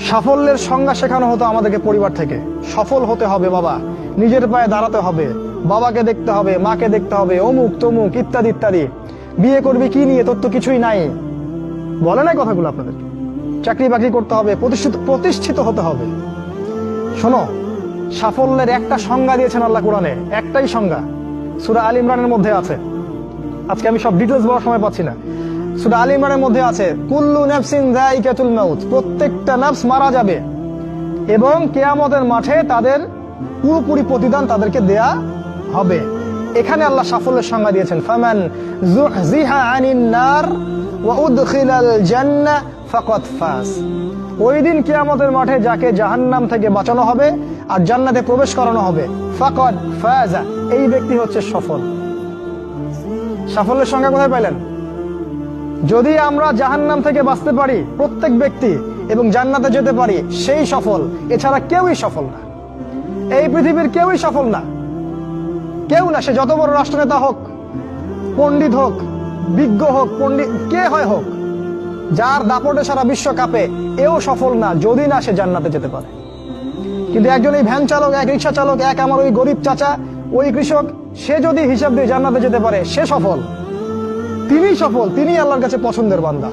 সাফল্যের সংজ্ঞা শেখানো হতো আমাদেরকে পরিবার থেকে। সফল হতে হবে বাবা, নিজের পায়ে দাঁড়াতে হবে, বাবাকে দেখতে হবে, মাকে দেখতে হবে, অমুক তমুক ইত্যাদি ইত্যাদি। বিয়ে করবি কি নিয়ে, তোর তো কিছুই নাই, বলে নাই কথাগুলো আপনাদের? চাকরি বাকরি করতে হবে, প্রতিষ্ঠিত হতে হবে। শোনো, সাফল্যের একটা সংজ্ঞা দিয়েছেন আল্লাহ কোরআনে, একটাই সংজ্ঞা, সূরা আল ইমরানের মধ্যে আছে। আজকে আমি সব ডিটেলস বলার সময় পাচ্ছি না। সূরা আল ইমরানের মধ্যে আছে, কুল্লু নাফসিন যায়িকাতুল মাউত, প্রত্যেকটা নফস মারা যাবে এবং কিয়ামতের মাঠে তাদের পুরোপুরি প্রতিদান তাদেরকে দেয়া হবে। এখানে আল্লাহ সাফল্যের সংজ্ঞা দিয়েছেন, ফামান যুহজিহা আনিন নার ওয়া উদখিলাল জান্নাহ ফাকাদ ফাজ। ওই দিন কিয়ামতের মাঠে যাকে জাহান্নাম থেকে বাঁচানো হবে আর জান্নাতে প্রবেশ করানো হবে, ফাকাদ ফাজা, এই ব্যক্তি হচ্ছে সফল। সাফল্যের সংজ্ঞা কোথায় পাইলেন? যদি আমরা জাহান্নাম থেকে বাঁচতে পারি প্রত্যেক ব্যক্তি এবং জান্নাতে যেতে পারি, সেই সফল। এছাড়া কেউই সফল না, এই পৃথিবীর কেউই সফল না, কেউ না। সে যত বড় রাষ্ট্রনেতা হোক, পণ্ডিত হোক, বিজ্ঞ হোক, পণ্ডিত কে হয় হোক, যার দাপটে সারা বিশ্ব কাঁপে, এও সফল না যদি না সে জান্নাতে যেতে পারে। কিন্তু একজন এই ভ্যান চালক, এক রিক্সা চালক, এক আমার ওই গরিব চাচা, ওই কৃষক, সে যদি হিসাব দিয়ে জান্নাতে যেতে পারে, সে সফল। তিনি সফল, তিনি আল্লাহর কাছে পছন্দের বান্দা।